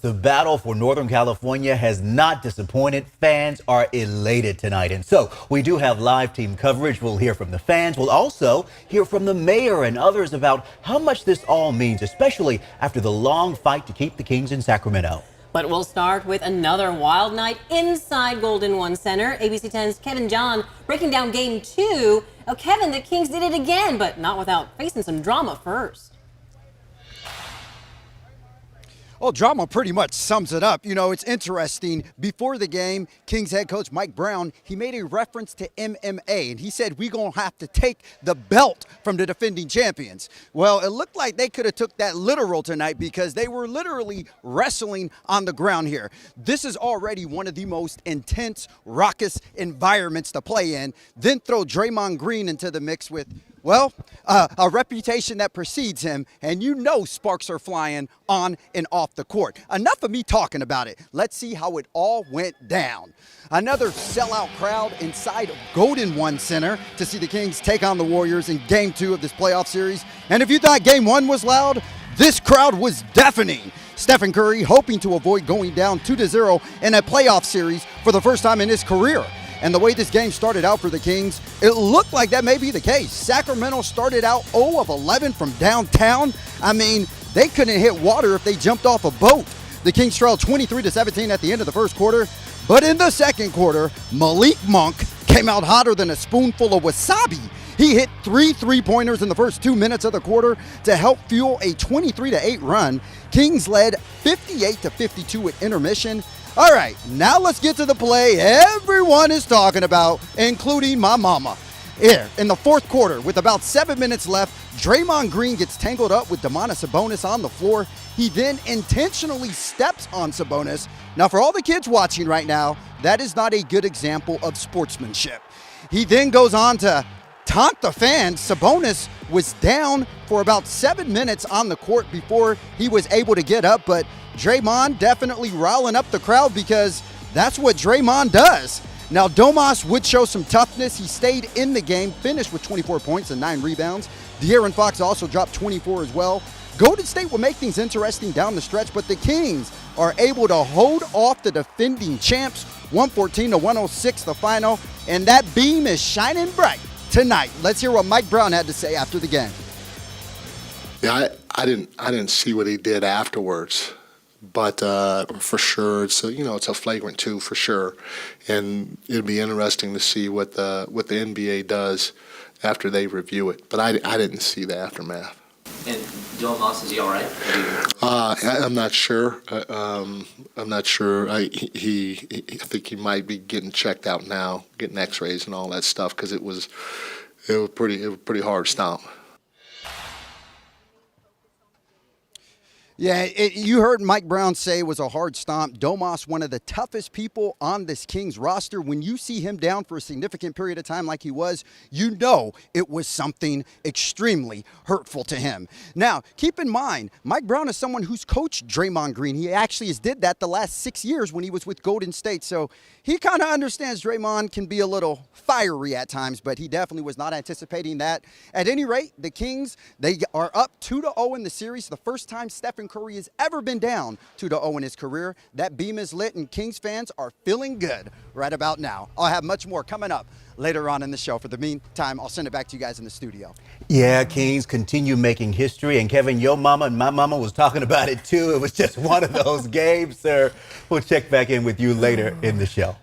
The battle for Northern California has not disappointed. Fans are elated tonight. And so we do have live team coverage. We'll hear from the fans. We'll also hear from the mayor and others about how much this all means, especially after the long fight to keep the Kings in Sacramento. But we'll start with another wild night inside Golden One Center. ABC 10's Kevin John breaking down game 2. Now, Kevin, the Kings did it again, but not without facing some drama first. Well, drama pretty much sums it up. You know, it's interesting. Before the game, Kings head coach Mike Brown, he made a reference to MMA, and he said, we're going to have to take the belt from the defending champions. Well, it looked like they could have took that literal tonight because they were literally wrestling on the ground here. This is already one of the most intense, raucous environments to play in. Then throw Draymond Green into the mix with, well, a reputation that precedes him, and you know sparks are flying on and off the court. Enough of me talking about it. Let's see how it all went down. Another sellout crowd inside of Golden One Center to see the Kings take on the Warriors in Game 2 of this playoff series. And if you thought Game 1 was loud, this crowd was deafening. Steph Curry hoping to avoid going down 2-0 in a playoff series for the first time in his career. And the way this game started out for the Kings, it looked like that may be the case. Sacramento started out 0 of 11 from downtown. I mean, they couldn't hit water if they jumped off a boat. The Kings trailed 23-17 at the end of the first quarter. But in the second quarter, Malik Monk came out hotter than a spoonful of wasabi. He hit 3 3-pointers in the first 2 minutes of the quarter to help fuel a 23-8 run. Kings led 58-52 at intermission. All right, now let's get to the play everyone is talking about, including my mama. Here, in the fourth quarter, with about 7 minutes left, Draymond Green gets tangled up with Domantas Sabonis on the floor. He then intentionally steps on Sabonis. Now, for all the kids watching right now, that is not a good example of sportsmanship. He then goes on to taunt the fans. Sabonis was down for about 7 minutes on the court before he was able to get up, but Draymond definitely riling up the crowd because that's what Draymond does. Now, Domas would show some toughness. He stayed in the game, finished with 24 points and 9 rebounds. De'Aaron Fox also dropped 24 as well. Golden State will make things interesting down the stretch, but the Kings are able to hold off the defending champs, 114-106 the final, and that beam is shining bright tonight. Let's hear what Mike Brown had to say after the game. Yeah, I didn't see what he did afterwards. But for sure, it's a flagrant 2 for sure, and it'll be interesting to see what the NBA does after they review it. But I didn't see the aftermath. And Dylan Moss, is he all right? I'm not sure. I'm not sure. I think he might be getting checked out now, getting X-rays and all that stuff because it was pretty hard stomp. Yeah, you heard Mike Brown say it was a hard stomp. Domas, one of the toughest people on this Kings roster. When you see him down for a significant period of time like he was, you know it was something extremely hurtful to him. Now, keep in mind, Mike Brown is someone who's coached Draymond Green. He actually has did that the last 6 years when he was with Golden State. So he kind of understands Draymond can be a little fiery at times, but he definitely was not anticipating that. At any rate, the Kings, they are up 2-0 in the series. The first time Steph Curry has ever been down 2-0 in his career. That beam is lit, and Kings fans are feeling good right about now. I'll have much more coming up later on in the show. For the meantime, I'll send it back to you guys in the studio. Yeah, Kings continue making history, and Kevin, your mama and my mama was talking about it too. It was just one of those games, sir. We'll check back in with you later in the show.